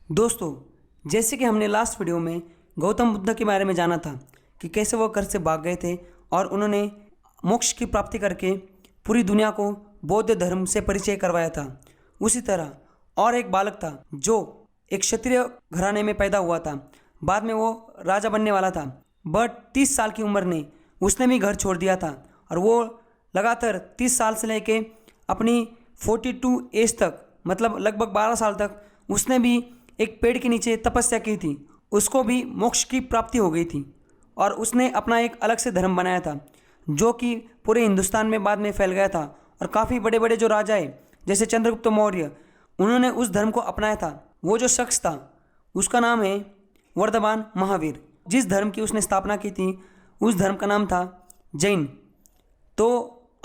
दोस्तों, जैसे कि हमने लास्ट वीडियो में गौतम बुद्ध के बारे में जाना था कि कैसे वो घर से भाग गए थे और उन्होंने मोक्ष की प्राप्ति करके पूरी दुनिया को बौद्ध धर्म से परिचय करवाया था। उसी तरह और एक बालक था जो एक क्षत्रिय घराने में पैदा हुआ था। बाद में वो राजा बनने वाला था, बट 30 साल की उम्र ने उसने भी घर छोड़ दिया था और वो लगातार 30 साल से लेके अपनी 42 एज तक, मतलब लगभग 12 साल तक उसने भी एक पेड़ के नीचे तपस्या की थी। उसको भी मोक्ष की प्राप्ति हो गई थी और उसने अपना एक अलग से धर्म बनाया था जो कि पूरे हिंदुस्तान में बाद में फैल गया था। और काफ़ी बड़े बड़े जो राजाए जैसे चंद्रगुप्त मौर्य, उन्होंने उस धर्म को अपनाया था। वो जो शख्स था उसका नाम है वर्धमान महावीर। जिस धर्म की उसने स्थापना की थी उस धर्म का नाम था जैन। तो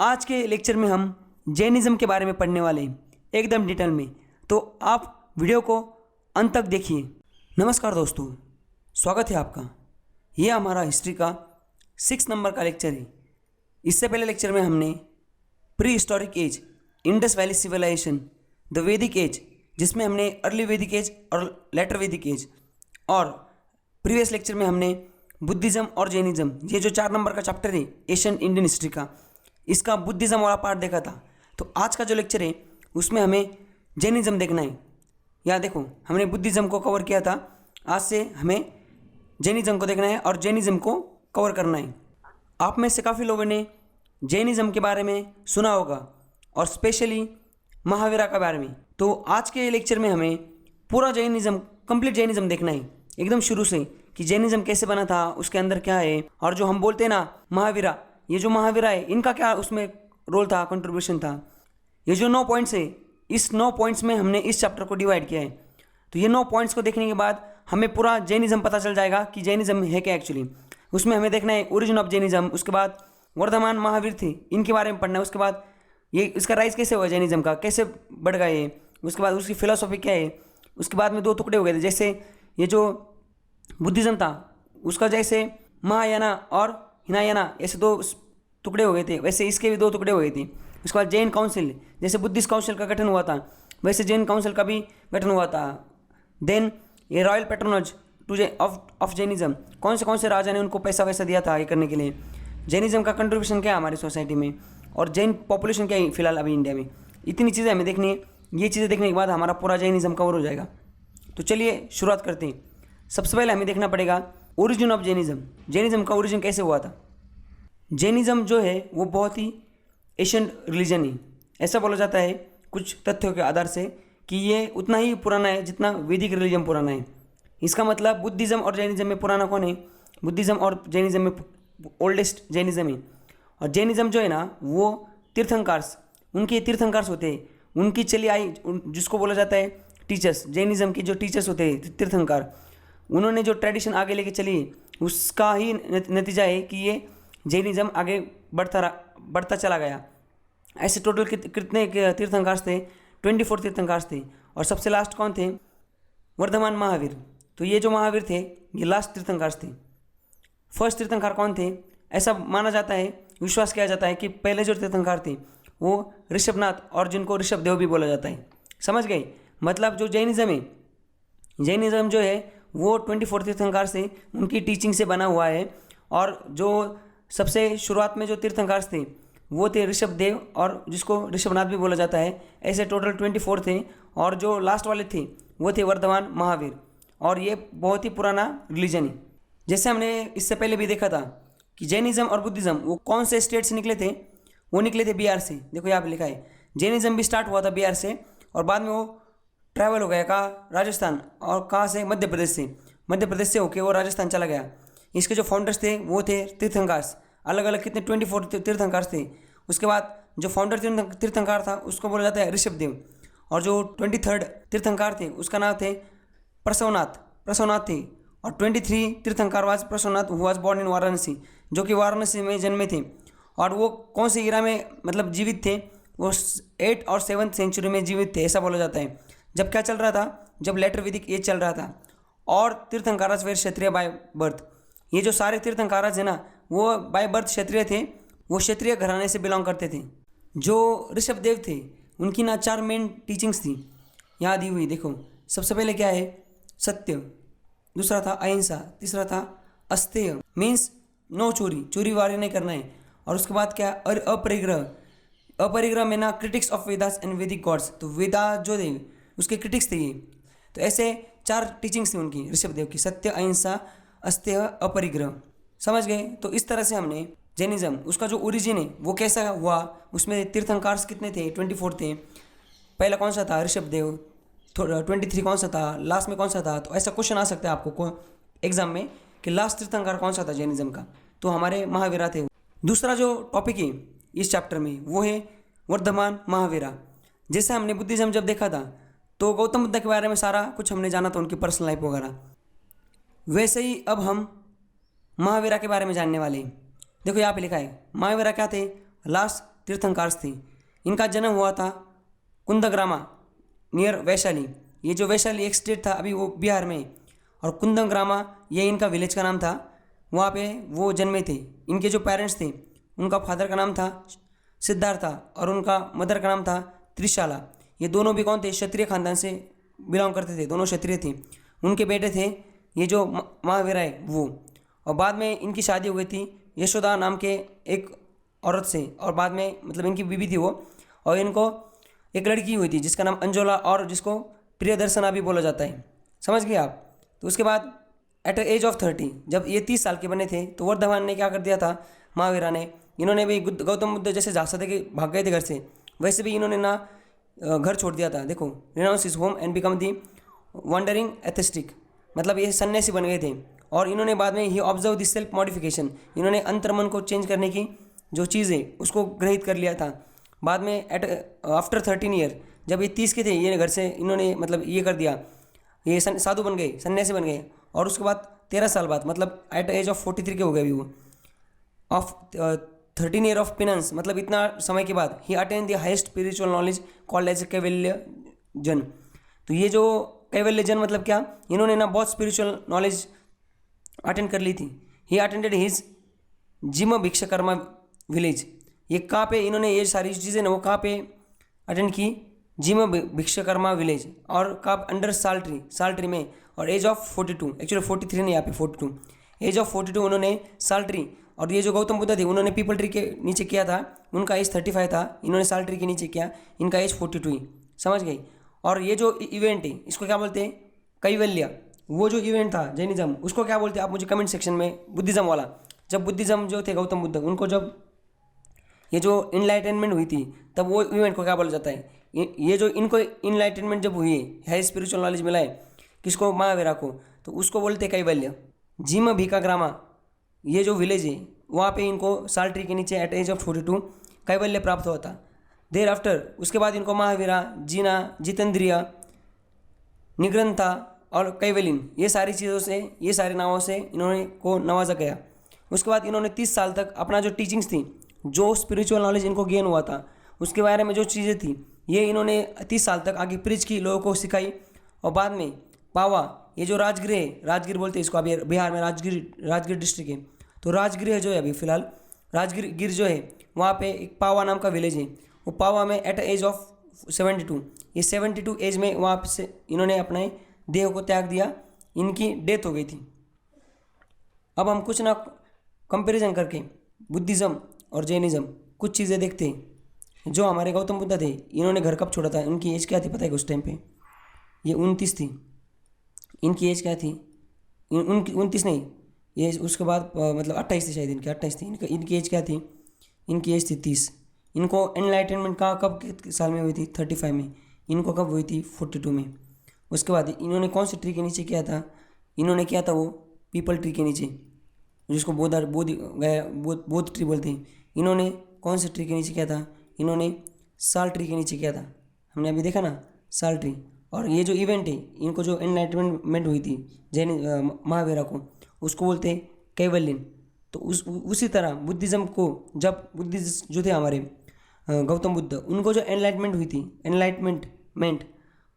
आज के लेक्चर में हम जैनिज़्म के बारे में पढ़ने वाले हैं एकदम डिटेल में, तो आप वीडियो को अंत तक देखिए। नमस्कार दोस्तों, स्वागत है आपका। ये हमारा हिस्ट्री का 6 नंबर का लेक्चर है। इससे पहले लेक्चर में हमने prehistoric age, Indus valley civilisation, the Vedic age, जिसमें हमने अर्ली वैदिक एज और लेटर वैदिक एज, और प्रीवियस लेक्चर में हमने बुद्धिज़्म और जैनिज़्म, ये जो 4 नंबर का चैप्टर है एशियन इंडियन हिस्ट्री का, इसका बुद्धिज़्म वाला पार्ट देखा था। तो आज का जो लेक्चर है उसमें हमें जैनिज़्म देखना है। यहाँ देखो, हमने बुद्धिज़्म को कवर किया था, आज से हमें जैनिज़्म को देखना है और जैनिज़्म को कवर करना है। आप में से काफ़ी लोगों ने जैनिज़्म के बारे में सुना होगा और स्पेशली महावीरा के बारे में। तो आज के लेक्चर में हमें पूरा जैनिज़्म, कंप्लीट जैनिज़्म देखना है एकदम शुरू से कि जैनिज़्म कैसे बना था, उसके अंदर क्या है। और जो हम बोलते हैं ना महावीरा, ये जो महावीरा है इनका क्या उसमें रोल था, कंट्रीब्यूशन था। ये जो 9 पॉइंट्स है, इस 9 पॉइंट्स में हमने इस चैप्टर को डिवाइड किया है। तो ये 9 पॉइंट्स को देखने के बाद हमें पूरा जैनिज़्म पता चल जाएगा कि जैनिज़्म है क्या एक्चुअली। उसमें हमें देखना है ओरिजिन ऑफ जैनिज़्म, उसके बाद वर्धमान महावीर थे इनके बारे में पढ़ना है, उसके बाद ये इसका राइज कैसे हुआ जैनिज़्म का, कैसे बढ़ गया ये, उसके बाद उसकी फिलोसॉफी क्या है। उसके बाद में 2 टुकड़े हो गए थे, जैसे ये जो बुद्धिज़्म था उसका जैसे महायाना और हिनायाना ऐसे 2 टुकड़े हो गए थे, वैसे इसके भी 2 टुकड़े हो गए थे। उसके बाद जैन काउंसिल, जैसे बुद्धिस्ट काउंसिल का गठन हुआ था वैसे जैन काउंसिल का भी गठन हुआ था। देन ये रॉयल पैट्रोनज टू ऑफ जैनिज़्म, कौन से राजा ने उनको पैसा वैसा दिया था ये करने के लिए। जैनिज़्म का कंट्रीब्यूशन क्या है हमारी सोसाइटी में, और जैन पॉपुलेशन क्या है फिलहाल अभी इंडिया में। इतनी चीज़ें हमें देखनी है। ये चीज़ें देखने के बाद हमारा पूरा जैनिज़्म कवर हो जाएगा। तो चलिए शुरुआत करते हैं। सबसे पहले हमें देखना पड़ेगा ओरिजिन ऑफ जैनिज़्म। जैनिज़्म का ओरिजिन कैसे हुआ था। जैनिज़्म जो है वो बहुत ही एशियन रिलीजन है। ऐसा बोला जाता है कुछ तथ्यों के आधार से कि ये उतना ही पुराना है जितना वैदिक रिलीजन पुराना है। इसका मतलब बुद्धिज़्म और जैनिज़्म में पुराना कौन है, बुद्धिज़्म और जैनिज़्म में ओल्डेस्ट जैनिज़्म है। और जैनिज़्म जो है ना वो तीर्थंकर्स, उनके तीर्थंकर्स होते हैं, उनकी चली आई, जिसको बोला जाता है टीचर्स। जैनिज़्म के जो टीचर्स होते हैं तीर्थंकर, उन्होंने जो ट्रेडिशन आगे लेके चली उसका ही नतीजा है कि ये जैनिज़्म आगे बढ़ता चला गया। ऐसे टोटल कितने तीर्थंकर थे, 24 तीर्थंकर थे। और सबसे लास्ट कौन थे, वर्धमान महावीर। तो ये जो महावीर थे ये लास्ट तीर्थंकर थे। फर्स्ट तीर्थंकर कौन थे, ऐसा माना जाता है, विश्वास किया जाता है कि पहले जो तीर्थंकर थे वो ऋषभनाथ, और जिनको ऋषभ देव भी बोला जाता है। समझ गए, मतलब जो जैनिज़्म है, जैनिज़्म जो है वो 24 तीर्थंकर से, उनकी टीचिंग से बना हुआ है। और जो सबसे शुरुआत में जो तीर्थंकर थे वो थे ऋषभ देव, और जिसको ऋषभनाथ भी बोला जाता है। ऐसे टोटल 24 थे। और जो लास्ट वाले थे वो थे वर्धमान महावीर। और ये बहुत ही पुराना रिलीजन है। जैसे हमने इससे पहले भी देखा था कि जैनिज़्म और बुद्धिज़्म वो कौन से स्टेट से निकले थे, वो निकले थे बिहार से। देखो यहाँ पे लिखा है जैनिज़्म भी स्टार्ट हुआ था बिहार से, और बाद में वो ट्रैवल हो गया कहाँ, राजस्थान, और कहाँ से, मध्य प्रदेश से। मध्य प्रदेश से होके वो राजस्थान चला गया। इसके जो फाउंडर्स थे वो थे तीर्थंकर्स, अलग अलग कितने 24 तीर्थंकर थे। उसके बाद जो फाउंडर तीर्थंकर था उसको बोला जाता है ऋषभ देव। और जो 23rd तीर्थंकर थे उसका नाम थे प्रसवनाथ थे। और 23 तीर्थंकर was Parshvanath, who was born in Varanasi, जो कि वाराणसी में जन्मे थे। और वो कौन से ईरा में मतलब जीवित थे, वो 8th और 7th सेंचुरी में जीवित थे, ऐसा बोला जाता है। जब क्या चल रहा था, जब लेटर वैदिक एज चल रहा था। और तीर्थंकराज वे क्षत्रिय बाय बर्थ। ये जो सारे तीर्थंकराज है ना वो बाय बर्थ क्षत्रिय थे, वो क्षत्रिय घराने से बिलोंग करते थे। जो ऋषभ देव थे उनकी ना 4 मेन टीचिंग्स थी, यहाँ दी हुई। देखो सबसे पहले क्या है सत्य, दूसरा था अहिंसा, तीसरा था अस्तेय मीन्स नो चोरी, चोरी वारी नहीं करना है। और उसके बाद क्या, अपरिग्रह, अपरिग्रह में ना क्रिटिक्स ऑफ वेदास एंड वैदिक गॉड्स, तो वेदा जो थे उसके क्रिटिक्स थे ये। तो ऐसे 4 टीचिंग्स थी उनकी ऋषभदेव की, सत्य, अहिंसा, अस्तेय, अपरिग्रह। समझ गए। तो इस तरह से हमने जैनिज्म उसका जो ओरिजिन है वो कैसा हुआ, उसमें तीर्थंकार कितने थे, 24 थे। पहला कौन सा था, ऋषभदेव। 23 कौन सा था, लास्ट में कौन सा था। तो ऐसा क्वेश्चन आ सकता है आपको एग्जाम में कि लास्ट तीर्थंकर कौन सा था जैनिज्म का, तो हमारे महावीरा थे। दूसरा जो टॉपिक है इस चैप्टर में वो है वर्धमान महावीरा। जैसे हमने बुद्धिज्म जब देखा था तो गौतम बुद्ध के बारे में सारा कुछ हमने जाना था, उनकी पर्सनल लाइफ वगैरह। वैसे ही अब हम महावीरा के बारे में जानने वाले हैं। देखो यहाँ पे लिखा है महावीरा क्या थे, लास्ट तीर्थंकार थे। इनका जन्म हुआ था कुंदग्रामा नियर वैशाली। ये जो वैशाली एक स्टेट था अभी वो बिहार में, और कुंदग्रामा ये इनका विलेज का नाम था। वहाँ पे वो जन्मे थे। इनके जो पेरेंट्स थे उनका फादर का नाम था सिद्धार्था और उनका मदर का नाम था त्रिशाला। ये दोनों भी कौन थे, क्षत्रिय खानदान से बिलोंग करते थे, दोनों क्षत्रिय थे। उनके बेटे थे ये जो महावीरा है वो। और बाद में इनकी शादी हो गई थी यशोदा नाम के एक औरत से, और बाद में मतलब इनकी बीवी थी वो, और इनको एक लड़की हुई थी जिसका नाम अंजोला और जिसको प्रियदर्शना भी बोला जाता है। समझ गए आप। तो उसके बाद एट एज ऑफ 30 जब ये 30 साल के बने थे तो वर्धमान ने क्या कर दिया था, महावीरा ने, इन्होंने भी गौतम बुद्ध जैसे जा सकते कि भाग गए थे घर से, वैसे भी इन्होंने ना घर छोड़ दिया था। देखो, renounce his home and become the wondering atheistic, मतलब ये सन्यासी बन गए थे। और इन्होंने बाद में ही ऑब्जर्व द सेल्फ मॉडिफिकेशन, इन्होंने अंतर्मन को चेंज करने की जो चीज़ है उसको ग्रहित कर लिया था। बाद में एट आफ्टर 13 ईयर जब ये 30 के थे, ये घर से इन्होंने मतलब ये कर दिया, ये साधु बन गए, सन्यासी बन गए। और उसके बाद 13 साल बाद मतलब एट एज ऑफ 43 के हो गए अभी वो। ऑफ 13 ईयर ऑफ पिनेंस, मतलब इतना समय के बाद ही attain the highest spiritual knowledge called as kaivalya जन। तो ये जो कैवल्य जन मतलब क्या, इन्होंने ना बहुत स्पिरिचुअल नॉलेज अटेंड कर ली थी। ही अटेंडेड हिज जिम भिक्षकर्मा विलेज। ये कहाँ पे इन्होंने ये सारी चीज़ें ना वो कहाँ पे अटेंड की, जिम भिक्षकर्मा विलेज, और कब अंडर साल्ट्री में। और एज ऑफ 42, एक्चुअली 43 नहीं, यहाँ पे 42, एज ऑफ 42 उन्होंने साल्ट्री। और ये जो गौतम बुद्ध थे उन्होंने पीपल ट्री के नीचे किया था, उनका एज 35 था, इन्होंने साल्ट्री के नीचे किया, इनका एज 42। समझ गई। और ये जो इवेंट है इसको क्या बोलते हैं, कैवल्य। वो जो इवेंट था जैनिज्म उसको क्या बोलते हैं आप मुझे कमेंट सेक्शन में, बुद्धिज्म वाला। जब बुद्धिज्म जो थे गौतम बुद्ध, उनको जब ये जो इनलाइटनमेंट हुई थी तब वो इवेंट को क्या बोला जाता है, ये जो इनको इनलाइटनमेंट जब हुई है स्पिरिचुअल नॉलेज मिला है किसको, महावीरा को, तो उसको बोलते कैवल्य। जिम भिकाग्रामा ये जो विलेज है वहाँ पे इनको साल्ट्री के नीचे एट एज ऑफ 42 कैवल्य प्राप्त हुआ था। देर आफ्टर उसके बाद इनको महावीरा, जीना, जितेंद्रिय, निग्रंथा और कैवलिन, ये सारी चीज़ों से, ये सारे नामों से इन्होंने को नवाजा गया। उसके बाद इन्होंने 30 साल तक अपना जो टीचिंग्स थी, जो स्पिरिचुअल नॉलेज इनको गेन हुआ था उसके बारे में जो चीज़ें थी, ये इन्होंने 30 साल तक आगे प्रीच की, लोगों को सिखाई। और बाद में पावा, ये जो राजगृह है, राजगीर बोलते हैं इसको, अभी बिहार में राजगीर डिस्ट्रिक्ट है, तो राजगृह जो है अभी फिलहाल राजगीर जो है वहाँ पे एक पावा नाम का विलेज है। वो पावा में एट एज ऑफ 72, ये 72 एज में वहाँ से इन्होंने अपने देह को त्याग दिया, इनकी डेथ हो गई थी। अब हम कुछ ना कंपैरिजन करके बुद्धिज़्म और जैनिज़्म कुछ चीज़ें देखते हैं। जो हमारे गौतम बुद्ध थे इन्होंने घर कब छोड़ा था, इनकी एज क्या थी पता है उस टाइम पे, ये 29 थी। इनकी एज क्या थी, 29 नहीं, ये उसके बाद मतलब 28 थी शायद, इनकी 28 थी। इनकी एज क्या थी, इनकी एज थी 30। इनको एनलाइटनमेंट का कब साल में हुई थी, 35 में। इनको कब हुई थी, 42 में। उसके बाद इन्होंने कौन से ट्री के नीचे किया था, इन्होंने किया था वो पीपल ट्री के नीचे, जिसको बोध ट्री बोलते हैं। इन्होंने कौन से ट्री के नीचे किया था, इन्होंने साल ट्री के नीचे किया था। हमने अभी देखा ना साल ट्री। और ये जो इवेंट है, इनको जो एनलाइटमेंट हुई थी जैन महावीरा को, उसको बोलते हैं कैवल्यन। तो उसी तरह बुद्धिज़्म को, जब बुद्धिस्ट जो थे हमारे गौतम बुद्ध, उनको जो एनलाइटमेंट हुई थी, एनलाइटमेंट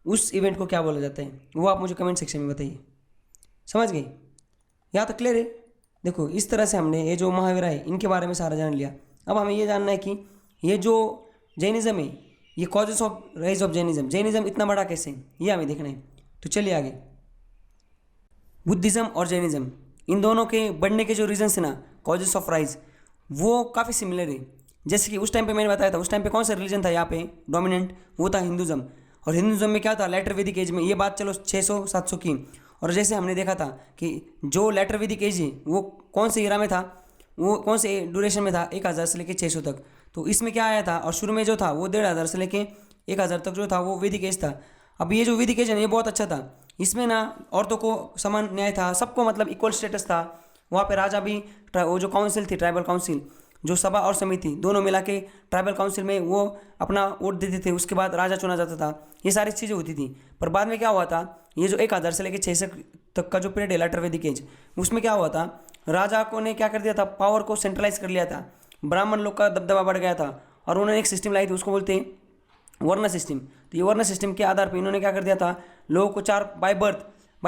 उस इवेंट को क्या बोला जाता है, वो आप मुझे कमेंट सेक्शन में बताइए। समझ गए, यहाँ तक क्लियर है। देखो इस तरह से हमने ये जो महावीरा है इनके बारे में सारा जान लिया। अब हमें ये जानना है कि ये जो जैनिज़्म है, ये causes of rise of Jainism इतना बड़ा कैसे है, ये हमें देखना है। तो चलिए आगे। बुद्धिज़्म और जैनिज़्म, इन दोनों के बढ़ने के जो रीजन्स है ना, कॉजेस ऑफ राइज, वो काफ़ी सिमिलर है। जैसे कि उस टाइम पे मैंने बताया था, उस टाइम पे कौन सा रिलीजन था यहाँ पे डोमिनेंट, वो था हिंदुज़्म। और हिंदुज़्म में क्या था, लेटर वैदिक एज में, ये बात चलो 600-700 की। और जैसे हमने देखा था कि जो लेटर वैदिक एज है वो कौन से ईरा में था, वो कौन से ड्यूरेशन में था, 1000 से लेकर 600 तक। तो इसमें क्या आया था, और शुरू में जो था वो 1500 से लेकर 1000 तक जो था वो वैदिक एज था। अब ये जो वैदिक एज है ना, ये बहुत अच्छा था। इसमें ना औरतों को समान न्याय था, सबको मतलब इक्वल स्टेटस था। वहाँ पे राजा भी, वो जो काउंसिल थी, ट्राइबल काउंसिल, जो सभा और समिति दोनों मिला के ट्राइबल काउंसिल में वो अपना वोट देते थे, उसके बाद राजा चुना जाता था। ये सारी चीज़ें होती थी। पर बाद में क्या हुआ था, ये जो 1000 से लेकर 600 तक का जो पीरियड है लेटर वैदिक एज, उसमें क्या हुआ था, राजा को ने क्या कर दिया था, पावर को सेंट्रलाइज कर लिया था। ब्राह्मण लोग का दबदबा बढ़ गया था और उन्होंने एक सिस्टम लाई थी, उसको बोलते हैं वर्ण सिस्टम। तो ये वर्ण सिस्टम के आधार पर इन्होंने क्या कर दिया था, लोगों को चार बाय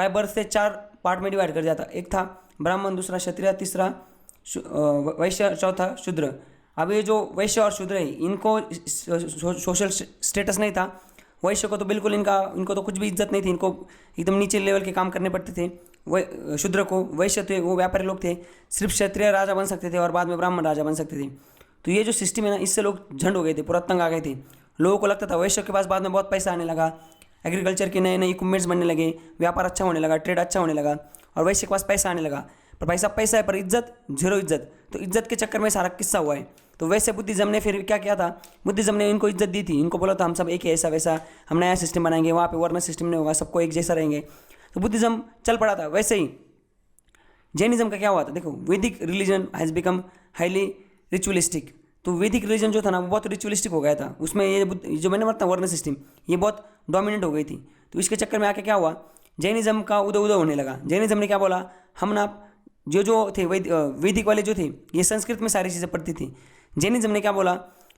बर्थ से 4 पार्ट में डिवाइड कर दिया था। एक था ब्राह्मण, दूसरा क्षत्रिय, तीसरा वैश्य, चौथा शूद्र। अब ये जो वैश्य और शूद्र है, इनको सोशल स्टेटस नहीं था। वैश्य को तो बिल्कुल इनको तो कुछ भी इज्जत नहीं थी, इनको एकदम नीचे लेवल के काम करने पड़ते थे। वह शूद्र को, वैश्य थे वो व्यापारी लोग थे, सिर्फ क्षत्रिय राजा बन सकते थे और बाद में ब्राह्मण राजा बन सकते थे। तो ये जो सिस्टम है ना, इससे लोग झंड हो गए थे, पूरा तंग आ गए थे। लोगों को लगता था वैश्य के पास बाद में बहुत पैसा आने लगा, एग्रीकल्चर के नए नए इक्विपमेंट्स बनने लगे, व्यापार अच्छा होने लगा, ट्रेड अच्छा होने लगा, और वैश्य के पास पैसा आने लगा। पर भाई साहब पैसा है पर इज्जत जीरो इज्जत। तो इज्जत के चक्कर में सारा किस्सा हुआ है। तो वैसे बुद्धिज्म ने फिर क्या किया था, बुद्धिज्म ने इनको इज्जत दी थी, इनको बोला था हम सब एक ही, ऐसा वैसा हम नया सिस्टम बनाएंगे, वहाँ पे वर्ण सिस्टम नहीं होगा, सबको एक जैसा रहेंगे। तो बुद्धिज्म चल पड़ा था। वैसे ही जैनिज्म का क्या हुआ था, देखो वैदिक religion has become highly ritualistic. तो वैदिक रिलीजन जो था ना वो बहुत रिचुअलिस्टिक हो गया था। उसमें ये जो मैंने बताया वर्ण सिस्टम, ये बहुत डोमिनेंट हो गई थी। तो इसके चक्कर में आके क्या हुआ, जैनिज्म का उदय उदय होने लगा। जैनिज्म ने क्या बोला, हम ना जो थे वैदिक वाले जो थे ये संस्कृत में सारी चीज़ें पढ़ती थी। जैनिज्म ने क्या बोला,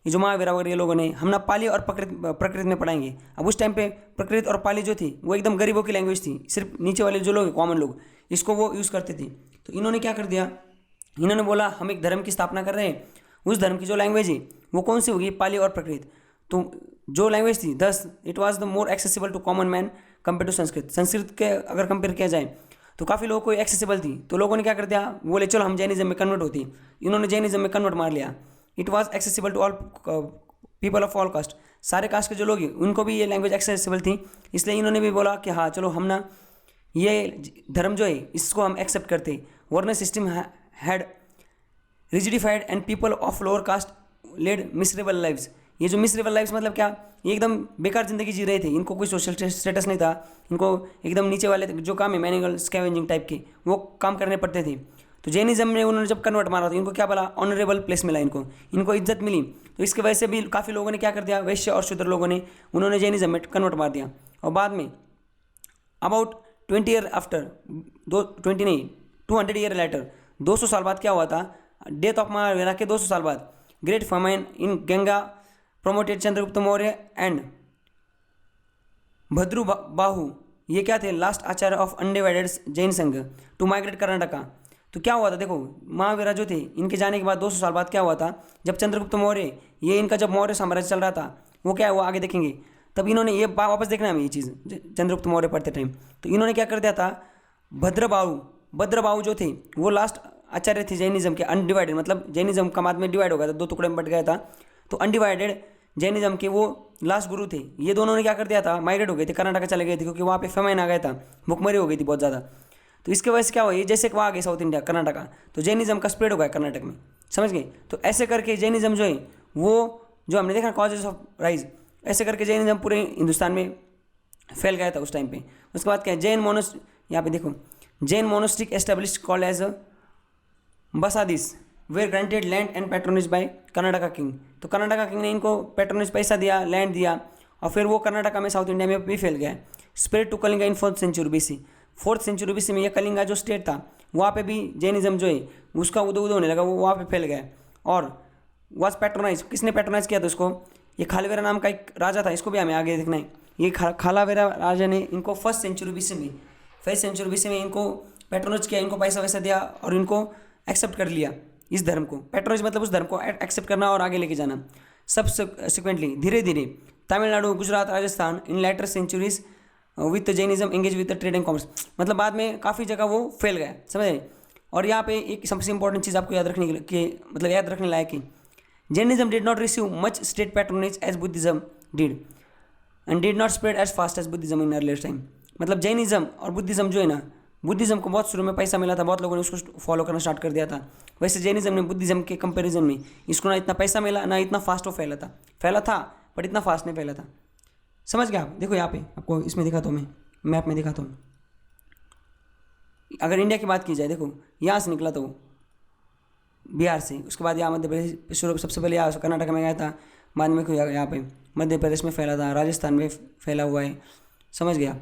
ये जो महावीरा वगैरह ये लोगों ने, हम ना पाली और प्रकृत में पढ़ाएंगे। अब उस टाइम पे प्रकृत और पाली जो थी वो एकदम गरीबों की लैंग्वेज थी, सिर्फ नीचे वाले जो लोग कॉमन लोग इसको वो यूज़ करते थे। तो इन्होंने क्या कर दिया, इन्होंने बोला हम एक धर्म की स्थापना कर रहे हैं, उस धर्म की जो लैंग्वेज है वो कौन सी होगी, पाली और प्रकृत। तो जो लैंग्वेज थी, thus it was the more accessible to common man compare to Sanskrit. Sanskrit के अगर कंपेयर किया जाए तो काफ़ी लोगों को एक्सेसिबल थी। तो लोगों ने क्या कर दिया, बोले चलो हम जैनिज्म में कन्वर्ट होती। इन्होंने जैनिज्म में कन्वर्ट मार लिया। It was accessible to all people of all caste, सारे कास्ट के जो लोग हैं उनको भी ये लैंग्वेज एक्सेसिबल थी। इसलिए इन्होंने भी बोला कि हाँ चलो हम ना ये धर्म जो है इसको हम एक्सेप्ट करते। Varna system had rigidified and people of lower caste led miserable lives. ये जो मिसरेबल लाइव्स मतलब क्या, ये एकदम बेकार ज़िंदगी जी रहे थे, इनको कोई सोशल स्टेटस नहीं था, इनको एकदम नीचे वाले जो काम है मैनुअल स्कैवेंजिंग टाइप के वो काम करने पड़ते थे। तो जैनिज्म में उन्होंने जब कन्वर्ट मारा तो इनको क्या बोला, ऑनरेबल प्लेस मिला, इनको इज्जत मिली। तो इसकी वजह से भी काफ़ी लोगों ने क्या कर दिया, वैश्य और शूद्र लोगों ने उन्होंने जैनिज्म में कन्वर्ट मार दिया। और बाद में about 20 year after, 200 year later, 200 साल बाद क्या हुआ था, डेथ ऑफ महावीरा के 200 साल बाद great famine in Ganga promoted Chandragupta Maurya and Bhadrabahu, ये क्या थे, last acharya of undivided Jain sangha, to migrate Karnataka. तो क्या हुआ था, देखो महावीरा जो थे इनके जाने के बाद 200 साल बाद क्या हुआ था, जब चंद्रगुप्त मौर्य ये इनका जब मौर्य साम्राज्य चल रहा था, वो क्या हुआ आगे देखेंगे। तब इन्होंने ये वापस देखना है हमें ये चीज़, चंद्रगुप्त मौर्य पढ़ते टाइम। तो इन्होंने क्या कर दिया था, भद्रबाहु जो थे वो लास्ट आचार्य थे जैनिज्म के, अनडिवाइडेड, मतलब जैनिज्म का बाद में डिवाइड हो गया था, 2 टुकड़े में बट गया था। तो अनडिवाइडेड जैनिज्म के वो लास्ट गुरु थे। ये दोनों ने क्या कर दिया था, माइग्रेट हो गए थे, कर्नाटक चले गए थे, क्योंकि वहाँ पे फेमाइन आ गया था, भुखमरी हो गई थी बहुत ज़्यादा। तो इसके वजह से क्या हुआ, ये जैसे वहाँ आ गए साउथ इंडिया कर्नाटका, तो जैनिज्म का स्प्रेड हो गया कर्नाटक में, समझ गए। तो ऐसे करके जैनिज्म जो है वो जो हमने देखा कॉजेज ऑफ राइज, ऐसे करके जैनिज्म पूरे हिंदुस्तान में फैल गया था उस टाइम पे। उसके बाद क्या है, जैन मोनस, यहाँ पे देखो Jain monastic establish called as basadis were granted land and patronage by Karnataka king. तो कर्नाटका किंग ने इनको पैट्रोनेज पैसा दिया, लैंड दिया, और फिर वो कर्नाटका में साउथ इंडिया में भी फैल गया। Spread to Kalinga in 4th century BC। 4th century BC में ये कलिंगा जो स्टेट था वहाँ पे भी जैनिज्म जो है उसका उदय होने लगा, वो वहाँ पे फैल गया। और वाज पैट्रोनाइज, किसने पैट्रोनाइज किया था उसको, ये खालवेरा नाम का एक राजा था, इसको भी हमें आगे देखना है। ये खालावेरा राजा ने इनको 1st सेंचुरी BC में इनको पैट्रोनाइज किया, इनको पैसा वैसा दिया और इनको एक्सेप्ट कर लिया इस धर्म को। पैट्रोनाइज मतलब उस धर्म को एक्सेप्ट करना और आगे लेके जाना। सब सिक्वेंटली धीरे धीरे Tamil Nadu, Gujarat, Rajasthan in later centuries with Jainism engage with the trade and commerce, मतलब बाद में काफ़ी जगह वो फैल गया, समझ रहे। और यहाँ पे एक सबसे इंपॉर्टेंट चीज़ आपको याद रखने के लिए, मतलब याद रखने लायक कि Jainism did not receive much state patronage as Buddhism did and did not spread as fast as Buddhism in earlier time. मतलब जैनिज्म और बुद्धिज्म जो है ना, बुद्धिज्म को बहुत शुरू में पैसा मिला था, बहुत लोगों ने उसको फॉलो करना स्टार्ट कर दिया था। वैसे जैनिज्म ने बुद्धिज्म के कंपैरिजन में इसको ना इतना पैसा मिला, ना इतना फास्ट वो फैला था बट इतना फास्ट नहीं फैला था। समझ गया आप। देखो यहाँ पे आपको इसमें दिखाता हूँ, मैं मैप में दिखाता हूँ। अगर इंडिया की बात की जाए, देखो यहाँ से निकला तो बिहार से, उसके बाद यहाँ मध्य प्रदेश शुरू, सबसे पहले यहाँ कर्नाटक में गया था, बाद में यहाँ पे मध्य प्रदेश में फैला था, राजस्थान में फैला हुआ है, समझ गया।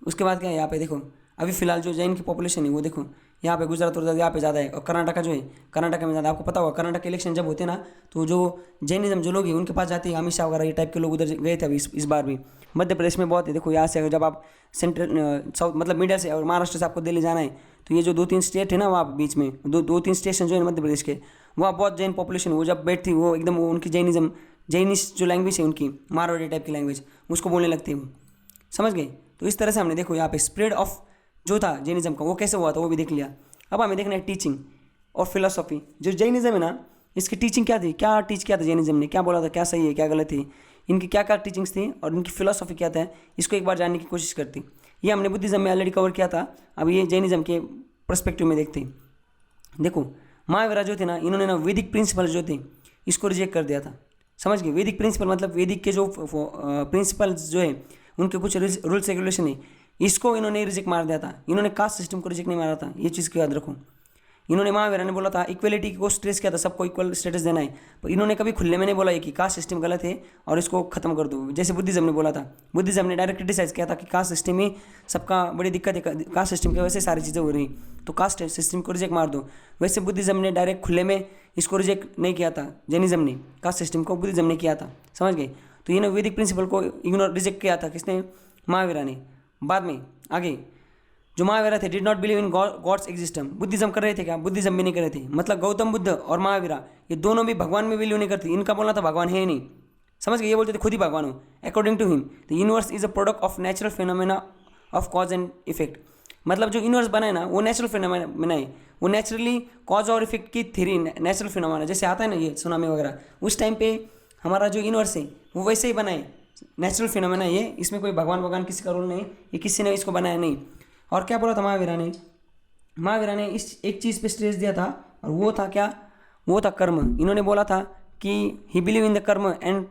उसके बाद क्या है यहाँ पे देखो, अभी फिलहाल जो जैन की पॉपुलेशन है वो देखो यहाँ पे गुजरात और यहाँ पे ज़्यादा है, और कर्नाटक जो है कर्नाटक में ज़्यादा। आपको पता होगा कर्नाटक के इलेक्शन जब होते हैं ना, तो जो जैनिज्म जो लोग हैं उनके पास जाते हैं, अमित शाह वगैरह ये टाइप के लोग उधर गए थे अभी इस बार भी। मध्य प्रदेश में बहुत है, देखो यहाँ से अगर जब आप सेंट्रल साउथ मतलब मिडिल से और महाराष्ट्र से आपको दिल्ली जाना है, तो ये जो 2-3 स्टेट है ना वहाँ बीच में, 2-3 स्टेशन जो है मध्य प्रदेश के, वहाँ बहुत जैन पॉपुलेशन, वो जब बैठती वो एकदम वो उनकी जैनिश जो लैंग्वेज है उनकी मारवाड़ी टाइप की लैंग्वेज, उसको बोलने लगती है वो, समझ गए। तो इस तरह से हमने देखो यहाँ पे स्प्रेड ऑफ जो था जैनिज्म का वो कैसे हुआ था वो भी देख लिया। अब हमें देखना है टीचिंग और फिलोसॉफी। जो जैनिज्म है ना, इसकी टीचिंग क्या थी, क्या टीच किया था जैनिज्म ने, क्या बोला था, क्या सही है क्या गलत है, इनकी क्या क्या टीचिंग्स थी और इनकी फिलोसॉफी क्या था, इसको एक बार जानने की कोशिश करती। ये हमने बुद्धिज्म में ऑलरेडी कवर किया था, अब ये जैनिज्म के पर्सपेक्टिव में देखते हैं। देखो महावीरा जो थे ना, इन्होंने ना वैदिक प्रिंसिपल जो थे इसको रिजेक्ट कर दिया था, समझ गए। वैदिक प्रिंसिपल मतलब वैदिक के जो प्रिंसिपल्स जो है उनके कुछ रूल्स रेगुलेशन है, इसको इन्होंने रिजेक्ट मार दिया था। इन्होंने कास्ट सिस्टम को रिजेक्ट नहीं मारा था, ये चीज़ को याद रखो। इन्होंने महावीरा ने बोला था इक्वलिटी को स्ट्रेस किया था, सबको इक्वल स्टेटस देना है, पर इन्होंने कभी खुले में नहीं बोला है कि कास्ट सिस्टम गलत है और इसको खत्म कर दो, जैसे बुद्धिज्म ने बोला था। बुद्धिज्म ने डायरेक्ट क्रिटिसाइज किया था कि कास्ट सिस्टम ही सबका बड़ी दिक्कत है, कास्ट सिस्टम की वजह से सारी चीज़ें हो रही, तो कास्ट सिस्टम को रिजेक्ट मार दो। वैसे बुद्धिज्म ने डायरेक्ट खुले में इसको रिजेक्ट नहीं किया था, जैनिज्म ने कास्ट सिस्टम को बुद्धिज्म ने किया था, समझ गए। तो इन्होंने वैदिक प्रिंसिपल को इग्नोर रिजेक्ट किया था, किसने, महावीरा ने। बाद में आगे जो महावीरा थे did not believe in gods existence, Buddhism कर रहे थे क्या, बुद्धिज्म भी नहीं कर रहे थे। मतलब गौतम बुद्ध और महावीरा ये दोनों भी भगवान में बिलीव नहीं करते, इनका बोलना था भगवान है ही नहीं, समझ गए। ये बोलते थे खुद ही भगवान हो। According to him the universe is a product of natural phenomena of cause and effect. मतलब जो यूनिवर्स बना है ना वो नेचुरल फिनोमेना है, वो नेचुरली कॉज और इफेक्ट की थ्योरी, नेचुरल फिनोमेना जैसे आता है ना ये सुनामी वगैरह, उस टाइम पे हमारा जो यूनिवर्स है वो वैसे ही बना है, नेचुरल फिनोमेना ये, इसमें कोई भगवान किसी का रोल नहीं, ये किसी ने इसको बनाया नहीं। और क्या बोला था महावीरा ने इस एक चीज़ पे स्ट्रेस दिया था, और वो था क्या, वो था कर्म। इन्होंने बोला था कि ही बिलीव इन द कर्म एंड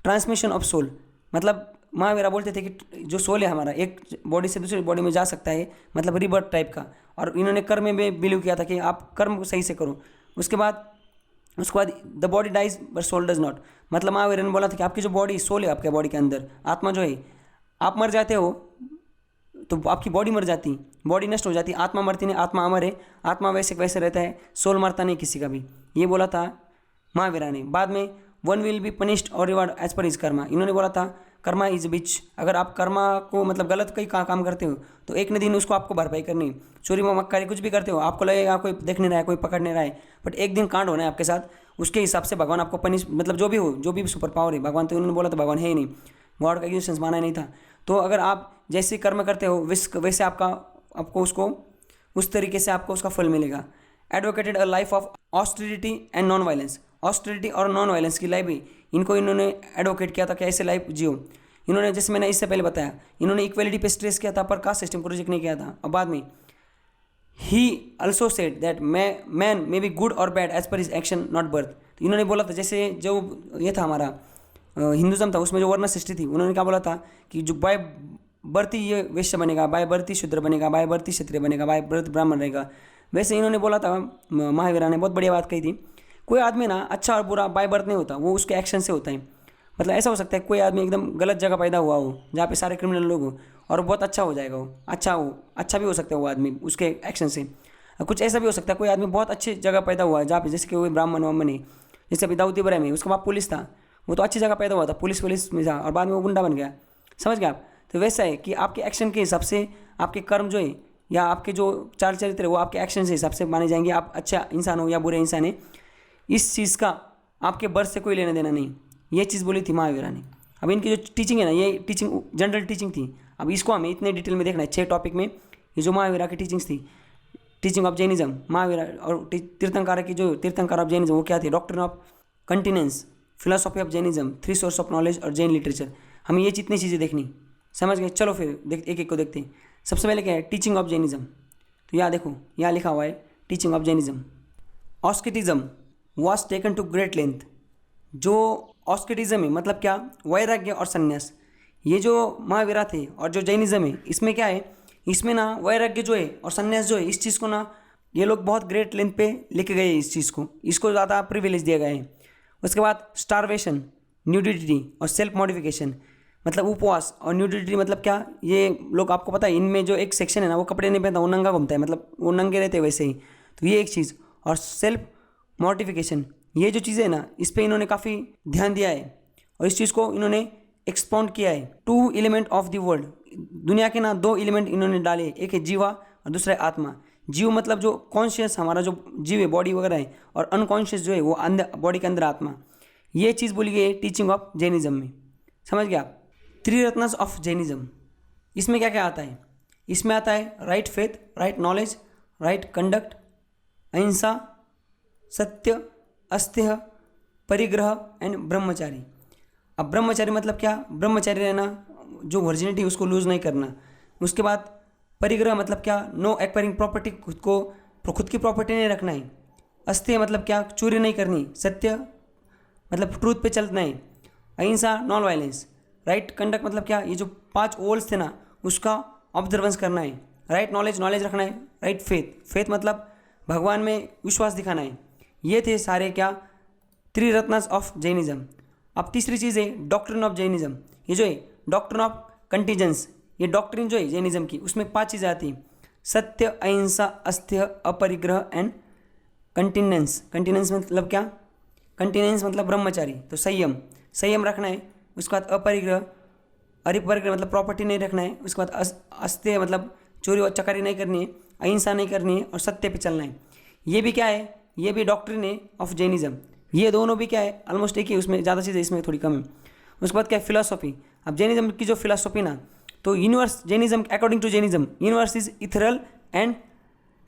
ट्रांसमिशन ऑफ सोल। मतलब महावीरा बोलते थे कि जो सोल है हमारा एक बॉडी से दूसरी बॉडी में जा सकता है, मतलब रिबर्थ टाइप का। और इन्होंने कर्म में बिलीव किया था कि आप कर्म सही से करो। उसके बाद the body dies but soul does not. मतलब महावीरा ने बोला था कि आपकी जो बॉडी सोल है, आपके बॉडी के अंदर आत्मा जो है, आप मर जाते हो तो आपकी बॉडी मर जाती, बॉडी नष्ट हो जाती, आत्मा मरती नहीं, आत्मा अमर है, आत्मा वैसे वैसे रहता है, सोल मरता नहीं किसी का भी, ये बोला था महावीरा ने। बाद में वन विल बी पनिश्ड और reward as per his karma. इन्होंने बोला था कर्मा इज बिच, अगर आप कर्मा को मतलब गलत कई काम करते हो तो एक न दिन उसको आपको भरपाई करनी। चोरी मक्कारी कुछ भी करते हो, आपको लगेगा कोई देख नहीं रहा है, कोई पकड़ नहीं रहा है, बट एक दिन कांड होना है आपके साथ, उसके हिसाब से भगवान आपको पनिश, मतलब जो भी हो, जो भी सुपर पावर है, भगवान तो उन्होंने बोला था भगवान है ही नहीं, गॉड का एग्जिस्टेंस माना ही नहीं था। तो अगर आप जैसे कर्म करते हो वैसे आपको उसको उस तरीके से आपको उसका फल मिलेगा। Advocated a life of austerity and non violence, austerity और नॉन वायलेंस की लाइफ भी इन्होंने एडवोकेट किया था कि ऐसे लाइफ जियो। इन्होंने, जैसे मैंने इससे पहले बताया, इन्होंने इक्वलिटी पे स्ट्रेस किया था पर कास्ट सिस्टम को रिजेक्ट नहीं किया था। और बाद में he also said that man may be good और bad as per his action not birth. तो इन्होंने बोला था जैसे जो ये था हमारा हिंदुज़म था, उसमें जो वर्ण सृष्टि थी, उन्होंने क्या बोला था कि जो बाय बर्थ ही ये वैश्य बनेगा, बाय बर्थ ही शूद्र बनेगा, बाय बर्थ ही क्षत्रिय बनेगा, बाय बर्थ ब्राह्मण रहेगा। वैसे इन्होंने बोला था, महावीरा ने बहुत बढ़िया बात कही थी, कोई आदमी ना अच्छा और बुरा बाय बर्थ नहीं होता, वो उसके एक्शन से होता है। मतलब ऐसा हो सकता है कोई आदमी एकदम गलत जगह पैदा हुआ हो जहाँ पे सारे क्रिमिनल लोग हो और बहुत अच्छा हो जाएगा, वो अच्छा भी हो सकता है वो आदमी उसके एक्शन से। कुछ ऐसा भी हो सकता है कोई आदमी बहुत अच्छी जगह पैदा हुआ है जहाँ पे, जैसे कि वो ब्राह्मण वामन है, जैसे अभी दाऊद इब्राहिम है, उसका बाप पुलिस था, वो तो अच्छी जगह पैदा हुआ था, पुलिस में था, और बाद में वो गुंडा बन गया, समझ गए आप। तो वैसा है कि आपके एक्शन के हिसाब से आपके कर्म जो है या आपके जो चाल चरित्र है वो आपके एक्शन से हिसाब से माने जाएंगे, आप अच्छा इंसान हो या बुरे इंसान है। इस चीज़ का आपके बर्थ से कोई लेना देना नहीं, ये चीज़ बोली थी महावीरा ने। अब इनकी जो टीचिंग है ना, ये टीचिंग जनरल टीचिंग थी। अब इसको हमें इतने डिटेल में देखना है 6 टॉपिक में। ये जो महावीरा की टीचिंग्स थी, टीचिंग ऑफ जैनिज्म, महावीरा और तीर्थंकर की जो तीर्थंकर ऑफ जैनिज्म वो क्या थी, doctrine of continence, philosophy of Jainism, 3 source of knowledge और जैन लिटरेचर। हमें ये जितनी चीज़ें देखनी, समझ गए। चलो फिर एक एक को देखते हैं। सबसे पहले क्या है, टीचिंग ऑफ जैनिज्म। तो यहाँ देखो, यहाँ लिखा हुआ है teaching of Jainism. Asceticism was taken to great length. जो ऑस्केटिज्म है मतलब क्या, वैराग्य और संन्यास। ये जो महावीरा थे और जो जैनिज्म है, इसमें क्या है, इसमें ना वैराग्य जो है और संन्यास जो है, इस चीज़ को ना ये लोग बहुत ग्रेट लेंथ पे लेके गए। इस चीज़ को, इसको ज़्यादा प्रिविलेज दिया गया है। उसके बाद स्टारवेशन, न्यूडिटी और सेल्फ मॉडिफिकेशन, मतलब उपवास और न्यूडिटी मतलब क्या, ये लोग आपको पता है इनमें जो एक सेक्शन है ना, वो कपड़े नहीं पहनता, वो नंगा घूमता है, मतलब वो नंगे रहते हैं वैसे ही। तो ये एक चीज़। और सेल्फ मॉडिफिकेशन, ये जो चीज़ें है ना, इस पर इन्होंने काफ़ी ध्यान दिया है और इस चीज़ को इन्होंने एक्सपाउंड किया है। 2 एलिमेंट ऑफ द वर्ल्ड, दुनिया के ना 2 एलिमेंट इन्होंने डाले, एक है जीवा और दूसरा है आत्मा। जीव मतलब जो कॉन्शियस हमारा जो जीव है, बॉडी वगैरह है, और अनकॉन्शियस जो है वो अंदर बॉडी के अंदर आत्मा। ये चीज़ बोली गई है टीचिंग ऑफ जैनिज्म में, समझ गया आप। 3 रत्नस ऑफ जैनिज्म, इसमें क्या क्या आता है, इसमें आता है right faith, right knowledge, right conduct, अहिंसा, सत्य, अस्तेय, परिग्रह एंड ब्रह्मचारी। अब ब्रह्मचारी मतलब क्या, ब्रह्मचारी रहना, जो वर्जिनिटी उसको लूज़ नहीं करना। उसके बाद परिग्रह मतलब क्या, नो एक्वायरिंग प्रॉपर्टी, खुद की प्रॉपर्टी नहीं रखना है। अस्तेय मतलब क्या, चोरी नहीं करनी। सत्य मतलब ट्रूथ पे चलना है। अहिंसा, नॉन वायलेंस। राइट कंडक्ट मतलब क्या, ये जो 5 ओल्स थे ना, उसका ऑब्जर्वेंस करना है। राइट नॉलेज, नॉलेज रखना है। राइट फेथ, फेथ मतलब भगवान में विश्वास दिखाना है। ये थे सारे क्या, 3 रत्नस ऑफ जैनिज्म। अब तीसरी चीज़ है डॉक्ट्रिन ऑफ जैनिज्म। ये जो है डॉक्ट्रिन ऑफ कंटीजेंस, ये डॉक्ट्रिन जो है जैनिज्म की, उसमें 5 चीज़ें आती हैं, सत्य, अहिंसा, अस्तेय, अपरिग्रह एंड कंटिनेंस। कंटिनेंस मतलब क्या, कंटिनेंस मतलब ब्रह्मचारी, तो संयम, संयम रखना है। उसके बाद अपरिग्रह, अपरिग्रह मतलब प्रॉपर्टी नहीं रखना है। उसके बाद अस्तेय मतलब चोरी और चकारी नहीं करनी है, अहिंसा नहीं करनी है और सत्य पे चलना है। ये भी क्या है, ये भी डॉक्ट्रिन है ऑफ जैनिज्म। ये दोनों भी क्या है, ऑलमोस्ट एक ही, उसमें ज़्यादा चीज़ें इसमें थोड़ी कम है। उसके बाद क्या है, फिलोसॉफी। अब जैनिज्म की जो फिलोसॉफी ना, तो universe, Jainism according to Jainism universe is ethereal and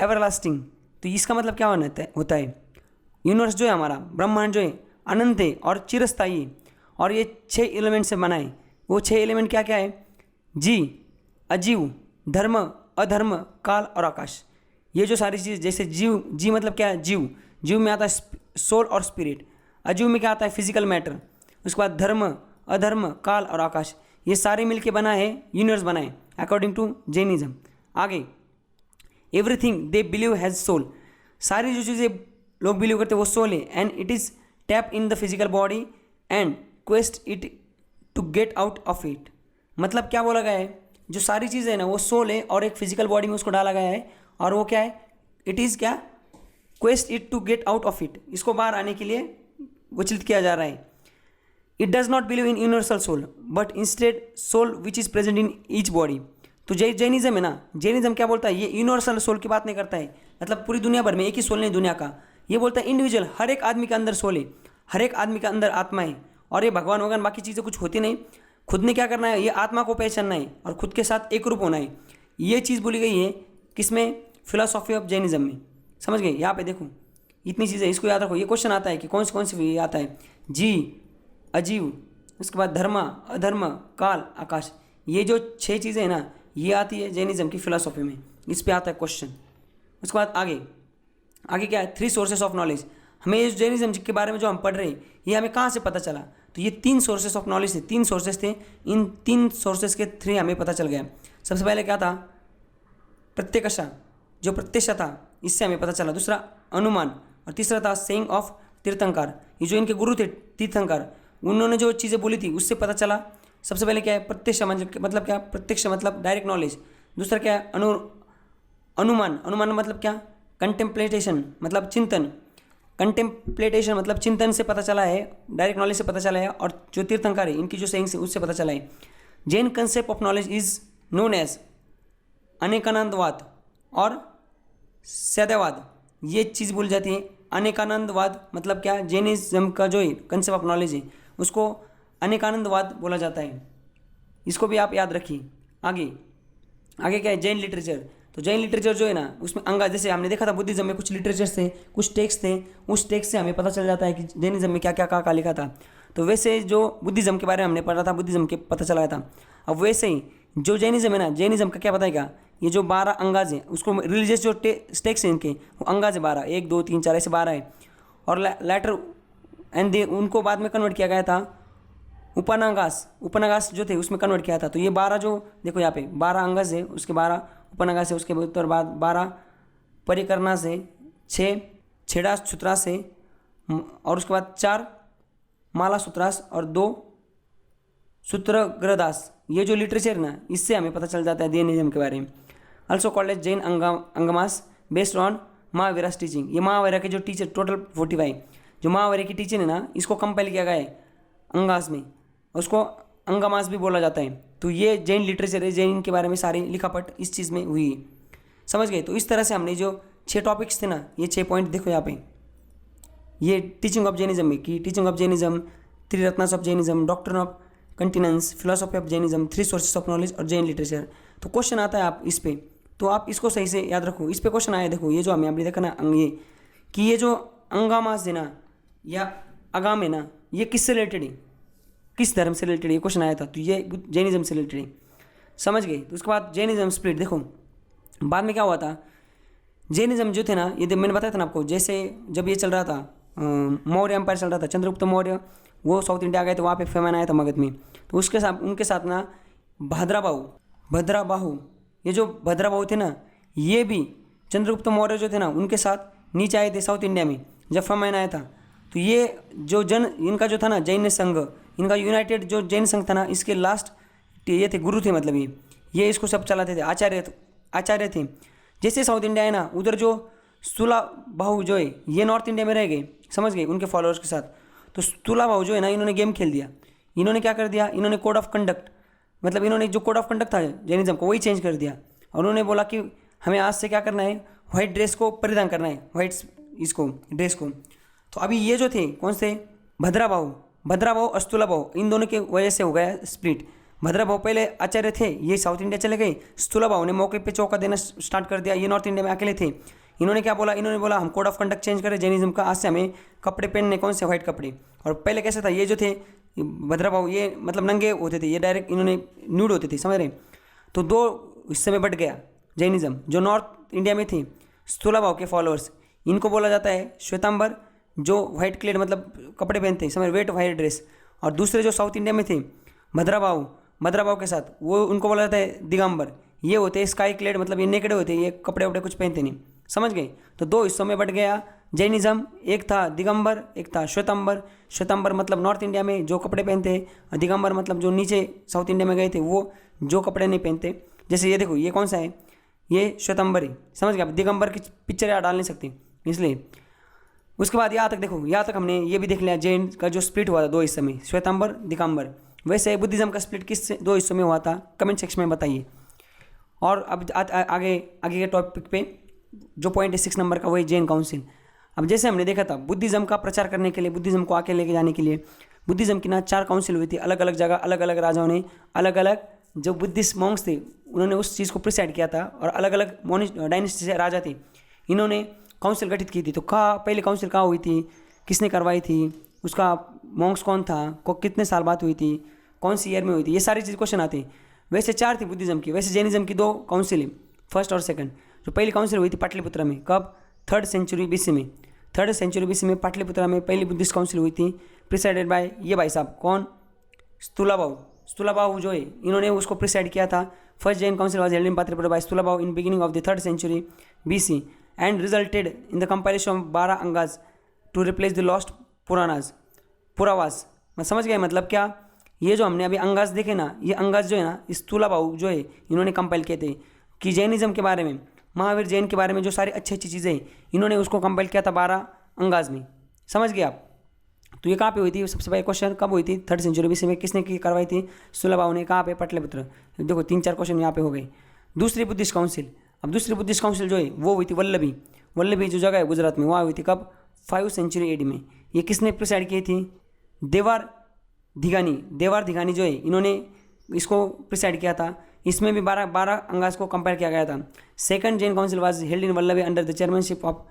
everlasting. तो इसका मतलब क्या होता है, यूनिवर्स जो है हमारा, ब्रह्मांड जो है अनंत है और चिरस्थायी है, और ये 6 एलिमेंट से बना है। वो 6 एलिमेंट क्या क्या है, जी, अजीव, धर्म, अधर्म, काल और आकाश। ये जो सारी चीज़, जैसे जीव, जी मतलब क्या है, जीव, जीव में आता है सोल और स्पिरिट। अजीव में क्या आता है, फिजिकल मैटर। उसके बाद धर्म, अधर्म, काल और आकाश, ये सारे मिलके बना है, यूनिवर्स बना है अकॉर्डिंग टू जैनिज्म। आगे, everything they believe has soul. सारी जो चीज़ें लोग बिलीव करते हैं वो सोल है, and it is trapped in the physical body and quest it to get out of it. मतलब क्या बोला गया है, जो सारी चीज़ें हैं ना वो सोल है और एक फिजिकल बॉडी में उसको डाला गया है, और वो क्या है, इट इज़ क्या, quest it to get out of it, इसको बाहर आने के लिए विचलित किया जा रहा है। It does not believe in universal soul but instead soul which is present in each body. तो जैनिज्म है ना, जैनिज्म क्या बोलता है, ये यूनिवर्सल सोल की बात नहीं करता है, मतलब पूरी दुनिया भर में एक ही सोल नहीं दुनिया का। ये बोलता है इंडिविजुअल, हर एक आदमी के अंदर सोल है, हर एक आदमी के अंदर आत्मा है, और ये भगवान वगवान बाकी चीज़ें कुछ होती नहीं। खुद ने क्या करना है, ये आत्मा को पहचानना है और खुद के साथ एक रूप होना है। ये चीज़ बोली गई है किसमें, फिलोसॉफी ऑफ जैनिज्म में। समझ गए, यहाँ पे देखो इतनी चीज़ें, इसको याद रखो। ये क्वेश्चन आता है कि कौन सी आता है, जी, अजीव, उसके बाद धर्म, अधर्म, काल, आकाश। ये जो 6 चीज़ें हैं ना, ये आती है जैनिज्म की फिलोसॉफी में, इस पे आता है क्वेश्चन। उसके बाद आगे क्या है, 3 सोर्सेस ऑफ नॉलेज। हमें इस जैनिज्म के बारे में जो हम पढ़ रहे हैं, ये हमें कहाँ से पता चला, तो ये 3 सोर्सेस ऑफ नॉलेज थे, 3 सोर्सेस थे। इन 3 सोर्सेस के 3 हमें पता चल गया। सबसे पहले क्या था, प्रत्यक्षता, जो प्रत्यक्ष था, इससे हमें पता चला। दूसरा अनुमान, और तीसरा था सेइंग ऑफ तीर्थंकर। ये जो इनके गुरु थे तीर्थंकर, उन्होंने जो चीज़ें बोली थी उससे पता चला। सबसे पहले क्या है, प्रत्यक्ष मतलब क्या, प्रत्यक्ष मतलब डायरेक्ट नॉलेज। दूसरा क्या है, अनुमान, अनुमान मतलब क्या, कंटेम्पलेटेशन मतलब चिंतन, कंटेम्पलेटेशन मतलब चिंतन से पता चला है, डायरेक्ट नॉलेज से पता चला है। और जो तीर्थंकर है, इनकी जो सेइंग्स है उससे पता चला है। Jain concept of knowledge is known as Anekantavada और सदैवाद। ये चीज़ बोली जाती है। अनेकानंदवाद मतलब क्या, जैनिज्म का जो है कंसेप्ट ऑफ नॉलेज है, उसको अनेकानंदवाद बोला जाता है। इसको भी आप याद रखिए। आगे आगे क्या है, जैन लिटरेचर। तो जैन लिटरेचर जो है ना, उसमें अंगा, जैसे हमने देखा था बुद्धिज्म में कुछ लिटरेचर्स थे, कुछ टेक्स्ट थे, उस टेक्स्ट से हमें पता चल जाता है कि जैनिज्म में क्या क्या कहा लिखा था। तो वैसे जो बुद्धिज्म के बारे में हमने पढ़ा था, बुद्धिज्म के पता चला था। अब वैसे ही जो जैनिज्म है ना, जैनिज्म का क्या बताएगा, ये जो 12 अंगाज हैं, उसको रिलीजियस जो टेक्स्ट हैं इनके, वो अंगाज है 12, 1 2 3 4 ऐसे 12 है। और लेटर एंड दे उनको बाद में कन्वर्ट किया गया था उपनागास जो थे उसमें कन्वर्ट किया था। तो ये 12 जो देखो यहाँ पे 12 अंगज है, उसके 12 उपनागास है, उसके उत्तर बाद 12 परिकरना से, 6 छेड़ा सूत्रास से, और उसके बाद 4 माला सूत्रास और 2 सूत्रग्रदास। ये जो लिटरेचर ना, इससे हमें पता चल जाता है जैनिज्म के बारे में। Also called as Jain Agamas based on Mahavira's teaching. ये महावीरा के जो टीचर टोटल 45 जो महावीरा की टीचिंग है ना, इसको कंपाइल किया गया है अंगास में, उसको अंगमास भी बोला जाता है। तो ये जैन लिटरेचर है, जैन के बारे में सारी लिखापट इस चीज़ में हुई है। समझ गए। तो इस तरह से हमने जो 6 टॉपिक्स थे ना, ये 6 पॉइंट देखो यहाँ पे, ये टीचिंग ऑफ जैनिज्म में की, teaching of Jainism, 3 ratnas of Jainism, doctrine of continence, philosophy of Jainism, 3 sources of knowledge और जैन लिटरेचर। तो क्वेश्चन आता है आप इस पे, तो आप इसको सही से याद रखो। इस पे क्वेश्चन आया, देखो ये जो हमें अभी देखा ना, ये कि ये जो अंगामास है ना या अगाम है ना, ये किससे रिलेटेड है, किस धर्म से रिलेटेड, ये क्वेश्चन आया था। तो ये जैनिज्म से रिलेटेड है। समझ गए। तो उसके बाद जैनिज्म स्प्लिट, देखो बाद में क्या हुआ था, जैनिज्म जो थे ना, ये मैंने बताया था ना आपको, जैसे जब ये चल रहा था मौर्य एम्पायर चल रहा था, चंद्रगुप्त मौर्य वो साउथ इंडिया गए, तो वहाँ पे फेमन आया था मगध में। तो उसके साथ उनके साथ ना भद्राबाहु ये जो भद्राबाहु थे ना, ये भी चंद्रगुप्त मौर्य जो थे ना, उनके साथ नीचे आए थे साउथ इंडिया में जब फेमन आया था। तो ये जो इनका जो था ना जैन संघ, इनका यूनाइटेड जो जैन संघ था ना, इसके लास्ट ये थे गुरु थे, मतलब ये इसको सब चलाते थे, आचार्य थे। जैसे साउथ इंडिया है ना, उधर जो स्तुलाबाहु जो है ये नॉर्थ इंडिया में रह गए, समझ गए, उनके फॉलोअर्स के साथ। तो स्तुलाबाहु जो है ना, इन्होंने गेम खेल दिया। इन्होंने क्या कर दिया, इन्होंने कोड ऑफ कंडक्ट, मतलब इन्होंने जो कोड ऑफ कंडक्ट था जैनिज्म को, वही चेंज कर दिया। और उन्होंने बोला कि हमें आज से क्या करना है, वाइट ड्रेस को परिधान करना है, वाइट इसको ड्रेस को। तो अभी ये जो थे कौन से, भद्राबाहु और स्तुलाबाहु, इन दोनों की वजह से हो गया स्प्लिट। भद्राबाहु पहले आचार्य थे, ये साउथ इंडिया चले गए। स्तुलाबाहु ने मौके पे चौका देना स्टार्ट कर दिया, ये नॉर्थ इंडिया में अकेले थे। इन्होंने क्या बोला, इन्होंने बोला हम कोड ऑफ कंडक्ट चेंज करें जैनिज्म का, आज से हमें कपड़े पहनने कौन से, वाइट कपड़े। और पहले कैसे था, ये जो थे भद्राबाहु ये मतलब नंगे होते थे, ये डायरेक्ट इन्होंने न्यूड होते थे, समझ रहे। तो 2 हिस्से में बट गया जैनिज्म। जो नॉर्थ इंडिया में थे स्तुलाबाहु के फॉलोअर्स, इनको बोला जाता है श्वेतांबर, जो वाइट क्लेड मतलब कपड़े पहनते हैं, समझ, वेट वाइट ड्रेस। और दूसरे जो साउथ इंडिया में थे भद्राबाहु के साथ, वो उनको बोला जाता है दिगंबर, ये होते हैं स्काई क्लेड, मतलब ये नेकेड होते हैं, ये कपड़े वपड़े कुछ पहनते नहीं, समझ गए। तो 2 हिस्सों में बट गया जैनिज्म, एक था दिगंबर, एक था श्वेतांबर मतलब नॉर्थ इंडिया में जो कपड़े पहनते हैं, और दिगंबर मतलब जो नीचे साउथ इंडिया में गए थे वो जो कपड़े नहीं पहनते। जैसे ये देखो, ये कौन सा है, ये श्वेतांबर ही, समझ गया। दिगंबर की पिक्चर यार डाल नहीं सकती इसलिए। उसके बाद यहाँ तक देखो, यहाँ तक हमने ये भी देख लिया जैन का जो स्प्लिट हुआ था 2 हिस्से में, श्वेतांबर दिगंबर। वैसे बुद्धिज्म का स्प्लिट किस 2 हिस्सों में हुआ था, कमेंट सेक्शन में बताइए। और अब आगे के टॉपिक पे जो पॉइंट है 6 नंबर का, वही जैन काउंसिल। अब जैसे हमने देखा था बुद्धिज्म का प्रचार करने के लिए, बुद्धिज्म को आके लेके जाने के लिए बुद्धिज्म की ना 4 काउंसिल हुई थी, अलग अलग जगह, अलग अलग राजाओं ने, अलग अलग जो बुद्धिस्ट मॉन्क्स थे उन्होंने उस चीज़ को प्रिसाइड किया था, और अलग अलग डायनेस्टी से राजा थे, इन्होंने काउंसिल गठित की थी। तो पहले काउंसिल कहाँ हुई थी, किसने करवाई थी, उसका मॉन्क्स कौन था, कितने साल बाद हुई थी, कौन सी ईयर में हुई थी, ये सारी चीज़ क्वेश्चन आते हैं। वैसे 4 थी बुद्धिज्म की, वैसे जैनिज्म की 2 काउंसिल है, फर्स्ट और सेकंड। जो पहली काउंसिल हुई थी पाटलिपुत्र में, कब, 3rd सेंचुरी BC में, 3rd सेंचुरी BC में पाटलिपुत्र में पहली बुद्धिस्ट काउंसिल हुई थी, प्रिसाइडेड बाय ये भाई साहब, कौन, स्तुलाबाहु जो है, इन्होंने उसको प्रिसाइड किया था। First Jain council was held in Pataliputra by Sthulabahu in beginning of the 3rd century BC and resulted in the compilation of 12 Angas to replace the lost Purvas. मैं समझ गए, मतलब क्या, ये जो हमने अभी अंगाज देखे ना, ये अंगाज जो है ना, स्तुलाबाहु जो है, इन्होंने कंपाइल किए थे कि जैनिज्म के बारे में, महावीर जैन के बारे में जो सारी अच्छी अच्छी चीज़ें इन्होंने उसको कंपाइल किया था 12 अंगाज में, समझ गए आप। तो ये कहाँ पे हुई थी, सबसे पहले क्वेश्चन कब हुई थी, 3rd सेंचुरी BC में, किसने की करवाई थी, स्तुलाबाहु ने, कहाँ पे, पाटलिपुत्र। देखो 3-4 क्वेश्चन यहाँ पे हो गए। दूसरी बुद्धिस्ट काउंसिल, अब दूसरी बुद्धिस्ट काउंसिल जो है वो हुई थी वल्लभी जो जगह है गुजरात में, वहाँ हुई थी कब, 5 सेंचुरी AD में। ये किसने प्रिसाइड की थी, धिगानी, देवर धिगानी जो है इन्होंने इसको प्रिसाइड किया था। इसमें भी 12 अंगास को कंपेयर किया गया था। Second Jain council was held in Vallabhi under the chairmanship of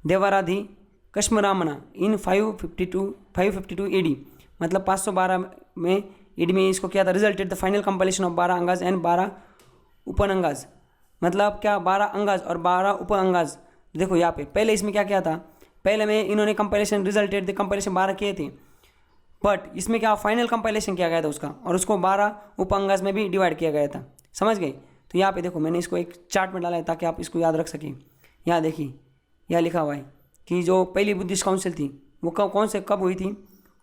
Devardhi Kshamashramana in 552 AD, मतलब 512 में एडी में इसको किया था। Resulted the final compilation of 12 Angas and 12 Upangas, मतलब क्या 12 अंगाज और 12 उपअंगाज। देखो यहाँ पे पहले इसमें क्या किया था, पहले में इन्होंने कंपाइलेशन रिजल्टेड द कंपाइलेशन 12 किए थे, बट इसमें क्या फाइनल कंपाइलेशन किया गया था उसका, और उसको 12 उपअंगाज में भी डिवाइड किया गया था। समझ गए। तो यहाँ पे देखो मैंने इसको एक चार्ट में डाला है ताकि आप इसको याद रख सकें। यहाँ देखिए, यहाँ लिखा हुआ है कि जो पहली बुद्धिस्ट काउंसिल थी वो कब हुई थी,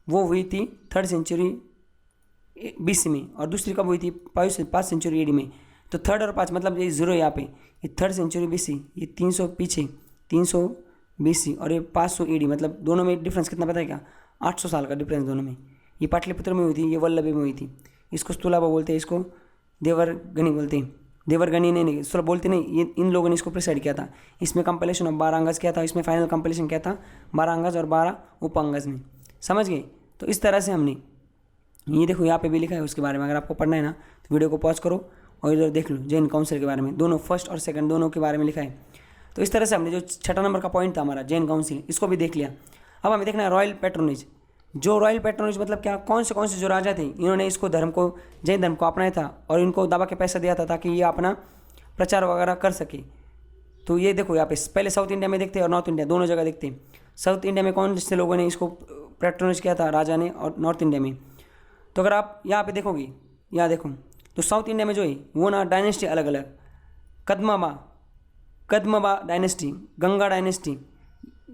वो हुई थी 3rd सेंचुरी BC में, और दूसरी कब हुई थी 5 सेंचुरी AD में। तो 3rd और 5 मतलब ये 0 यहाँ पे, ये 3rd सेंचुरी BC, ये 300 पीछे 300 BC और ये 500 AD, मतलब दोनों में डिफरेंस कितना पता है क्या, 800 साल का डिफरेंस दोनों में। ये पाटलिपुत्र में हुई थी, ये वल्लभी में हुई थी। इसको स्तुलाबा बोलते हैं, इसको देवरगनी बोलते हैं। देवरगनी नहीं स्तुला बोलते नहीं, ये इन लोगों ने इसको प्रिसाइड किया था। इसमें कंपाइलेशन ऑफ 12 अंगाज किया था, इसमें फाइनल कंपाइलेशन किया था 12 अंगाज और 12 उपअंगाज में। समझ गए। तो इस तरह से हमने ये देखो यहाँ पे भी लिखा है उसके बारे में। अगर आपको पढ़ना है ना तो वीडियो को पॉज करो और इधर देख लो जैन काउंसिल के बारे में, दोनों फर्स्ट और सेकंड दोनों के बारे में लिखा है। तो इस तरह से हमने जो 6 नंबर का पॉइंट था हमारा जैन काउंसिल, इसको भी देख लिया। अब हमें देखना है रॉयल पैट्रोनेज। जो रॉयल पैट्रोनेज मतलब क्या, कौन से जो राजा थे इन्होंने इसको धर्म को, जैन धर्म को अपनाया था और इनको दबा के पैसा दिया था ताकि ये अपना प्रचार वगैरह कर सके। तो ये देखो यहाँ पे पहले साउथ इंडिया में देखते हैं और नॉर्थ इंडिया दोनों जगह देखते हैं। साउथ इंडिया में कौन से लोगों ने इसको पैट्रोनेज किया था, राजा ने, और नॉर्थ इंडिया में। तो अगर आप यहाँ पे देखोगे, यहाँ देखो तो साउथ इंडिया में जो है वो ना डायनेस्टी अलग अलग, कदमबा डायनेस्टी, गंगा डायनेस्टी,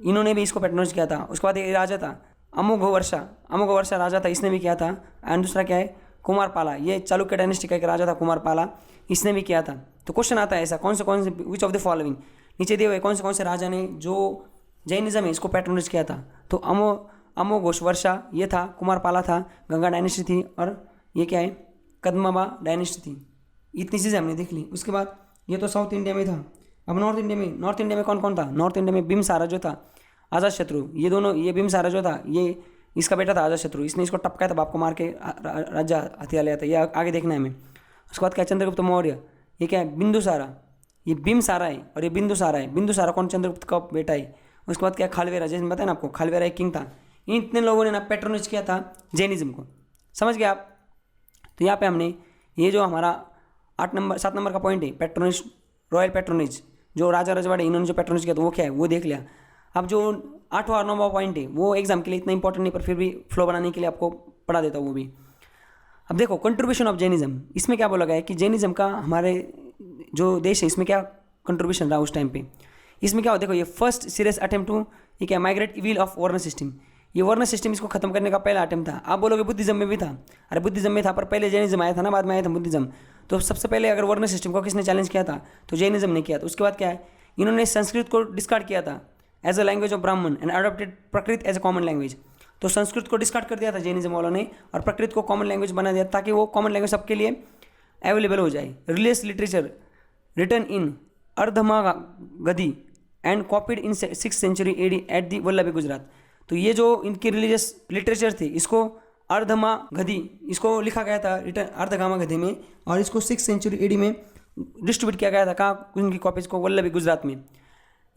इन्होंने भी इसको पैट्रोनेज किया था। उसके बाद एक राजा था अमोघवर्षा राजा था, इसने भी किया था। एंड दूसरा क्या है, कुमारपाला, ये चालुक्य डायनेस्टी का एक राजा था कुमारपाला, इसने भी किया था। तो क्वेश्चन आता है ऐसा, कौन से विच ऑफ द फॉलोइंग, नीचे दिए हुए कौन से राजा ने जो जैनिज्म है इसको पैट्रोनेज किया था। तो अमोघवर्षा ये था, कुमारपाला था, गंगा डायनेस्टी थी, और ये क्या है, कदमबा डायनेस्टी थी। इतनी चीज़ें हमने देख ली। उसके बाद ये तो साउथ इंडिया में था। अब नॉर्थ इंडिया में कौन कौन था, नॉर्थ इंडिया में बिम्बसारा जो था, अजातशत्रु, ये दोनों, ये बिम्बसारा जो था ये इसका बेटा था अजातशत्रु, इसने इसको टपकाया था, बाप को मार के राज्य हथिया लिया था। ये आगे देखना है हमें। उसके बाद क्या, चंद्रगुप्त मौर्य, ये क्या है, बिंदुसारा, ये बिम्बसारा है और ये बिंदुसारा है। बिंदुसारा कौन, चंद्रगुप्त का बेटा है। उसके बाद क्या, खालवेरा, जैसे बताया ना आपको, खालवेरा एक किंग था। इन इतने लोगों ने ना पैट्रोनेज किया था जैनिज्म को। समझ गए आप। तो यहाँ पे हमने ये जो हमारा 7 नंबर का पॉइंट है, पैट्रोनेज, रॉयल पैट्रोनेज, जो राजा रजवाड़े इन्होंने जो पैट्रोनेज किया था वो क्या है वो देख लिया। अब जो 8वां और 9वां पॉइंट है वो एग्जाम के लिए इतना इंपॉर्टेंट नहीं, पर फिर भी फ्लो बनाने के लिए आपको पढ़ा देता हूँ वो भी। अब देखो कंट्रीब्यूशन ऑफ जैनिज्म, इसमें क्या बोला गया है कि जैनिज्म का हमारे जो देश है इसमें क्या कंट्रीब्यूशन रहा उस टाइम पे। इसमें क्या हो, देखो ये फर्स्ट सीरियस अटेम्प्ट टू, ये क्या, माइग्रेट इविल ऑफ वर्ण सिस्टम, ये वर्ण सिस्टम इसको खत्म करने का पहला अटेम्प्ट था। आप बोलोगे बुद्धिज्म में भी था, अरे बुद्धिज्म में था पर पहले जैनिज्म आया था ना, बाद में आया था बुद्धिज्म। तो सबसे पहले अगर वर्ण सिस्टम को किसने चैलेंज किया था तो जैनिज्म ने किया था। उसके बाद क्या है, इन्होंने संस्कृत को डिस्कार्ड किया था एज अ लैंग्वेज ऑफ ब्राह्मण एंड अडॉप्टेड प्रकृत एज अ कॉमन लैंग्वेज। तो संस्कृत को डिस्कार्ड कर दिया था जैनिज्म वालों ने और प्रकृत को कॉमन लैंग्वेज बना दिया ताकि वो कॉमन लैंग्वेज सबके लिए अवेलेबल हो जाए। Religious literature written in Ardhamagadhi and copied in 6th century AD at the Vallabhi Gujarat. तो ये जो इनकी रिलीजियस लिटरेचर थी इसको अर्धमागधी, इसको लिखा गया था रिटर्न अर्धगामागधी में, और इसको 6th सेंचुरी AD में डिस्ट्रीब्यूट किया गया था। कहाँ, उनकी कॉपीज को वल्लभी गुजरात में।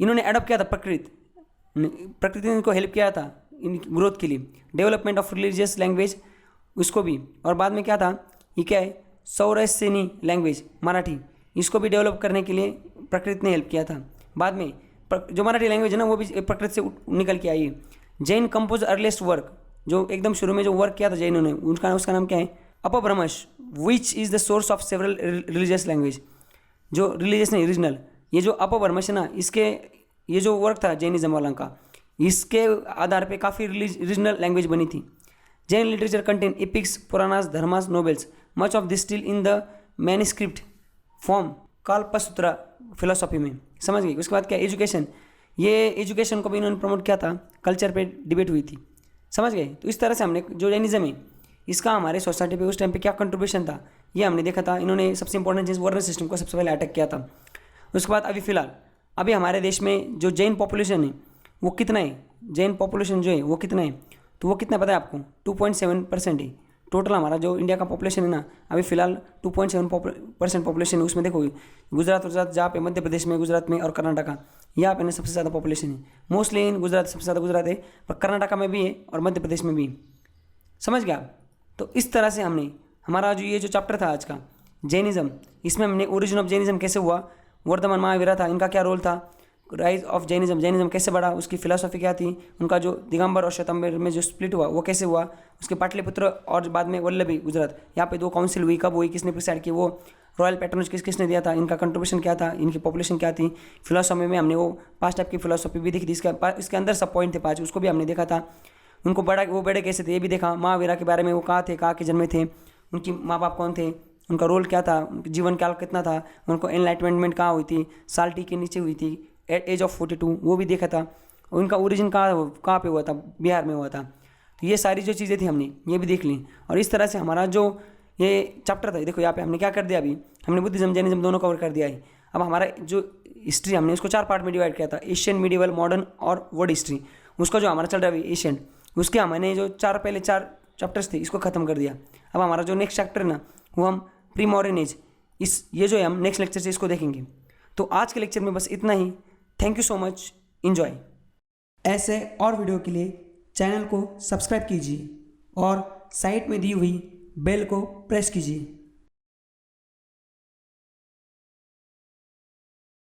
इन्होंने अडॉप्ट किया था प्रकृति ने इनको हेल्प किया था इन ग्रोथ के लिए, डेवलपमेंट ऑफ रिलीजियस लैंग्वेज उसको भी। और बाद में क्या था, ये क्या है, सौरसेनी लैंग्वेज मराठी, इसको भी डेवलप करने के लिए प्रकृति ने हेल्प किया था। बाद में जो मराठी लैंग्वेज है ना वो भी प्रकृति से निकल के आई है। जैन कंपोज अर्लीस्ट वर्क, जो एकदम शुरू में जो वर्क किया था जैनों ने, उसका नाम क्या है, अपभ्रंश, which is the source of several religious language, जो रिलीजियस नहीं रीजनल। ये जो अपभ्रंश है ना, इसके ये जो वर्क था जैनिज्म वाला का, इसके आधार पे काफ़ी रीजनल लैंग्वेज बनी थी। Jain literature contain epics, Puranas, Dharmas, novels, much of this still in the manuscript form Kalpasutra philosophy में। समझ गई। उसके बाद क्या, एजुकेशन, ये एजुकेशन को भी इन्होंने प्रमोट किया था, कल्चर पे डिबेट हुई थी। समझ गए। तो इस तरह से हमने जो जैनिज्म है इसका हमारे सोसाइटी पे उस टाइम पे क्या कंट्रीब्यूशन था ये हमने देखा था। इन्होंने सबसे इंपॉर्टेंट चीज़ वर्ण सिस्टम को सबसे पहले अटैक किया था। उसके बाद अभी फ़िलहाल अभी हमारे देश में जो जैन पॉपुलेशन है वो कितना है, जैन पॉपुलेशन जो है वो कितना है, तो वो कितना पता है आपको, 2.7% है। टोटल हमारा जो इंडिया का पॉपुलेशन है ना, अभी फिलहाल 2.7% पॉपुलेशन है। उसमें देखो गुजरात जहाँ पे मध्य प्रदेश में, गुजरात में और कर्नाटका, यहाँ पे ना सबसे ज़्यादा पॉपुलेशन है। मोस्टली इन गुजरात सबसे ज़्यादा गुजरात है, पर कर्नाटका में भी है और मध्य प्रदेश में भी है। समझ गया आप? तो इस तरह से हमने हमारा जो चैप्टर था आज का जैनिज़्म, इसमें हमने ओरिजिन ऑफ जैनिज़्म कैसे हुआ, वर्धमान महावीरा था, इनका क्या रोल था, राइज ऑफ जैनिज़्म कैसे बढ़ा, उसकी फिलॉसफी क्या थी, उनका जो दिगंबर और श्वेतांबर में जो स्प्लिट हुआ वो कैसे हुआ, उसके पाटलिपुत्र और बाद में वल्लभी गुजरात, यहाँ पे 2 काउंसिल हुई, कब हुई, किसने प्रिसाइड की, वो रॉयल पैटर्नज किसने दिया था, इनका कंट्रीब्यूशन क्या था, इनकी पॉपुलेशन क्या थी। फिलोसफी में हमने वो 5 टाइप की फिलोसफी भी देखी थी, इसके अंदर सब पॉइंट थे 5, उसको भी हमने देखा था। उनको बड़े कैसे थे ये भी देखा। महावीरा के बारे में, वो कहाँ थे, कहाँ के जन्मे थे, उनकी माँ बाप कौन थे, उनका रोल क्या था, जीवन काल कितना था, उनको एनलाइटमेंट कहाँ हुई थी, साल्टी के नीचे हुई थी, एज ऑफ 42, वो भी देखा था। उनका ओरिजिन कहाँ पे हुआ था, बिहार में हुआ था। तो ये सारी जो चीज़ें थी हमने ये भी देख ली। और इस तरह से हमारा जो ये चैप्टर था, देखो यहाँ पे हमने क्या कर दिया, अभी हमने बुद्धिज्म जैनिज्म दोनों कवर कर दिया है। अब हमारा जो हिस्ट्री हमने उसको 4 पार्ट में डिवाइड किया था, एशियन, मिडिवल, मॉडर्न और वर्ल्ड हिस्ट्री। उसका जो हमारा चल रहा है एशियन, उसके हमने जो पहले 4 चैप्टर्स थे इसको खत्म कर दिया। अब हमारा जो नेक्स्ट चैप्टर है ना, वो हम प्री मॉडर्न एज, ये जो है हम नेक्स्ट लेक्चर से इसको देखेंगे। तो आज के लेक्चर में बस इतना ही। Thank you so much, enjoy. ऐसे और वीडियो के लिए चैनल को सब्सक्राइब कीजिए और साइड में दी हुई बेल को प्रेस कीजिए।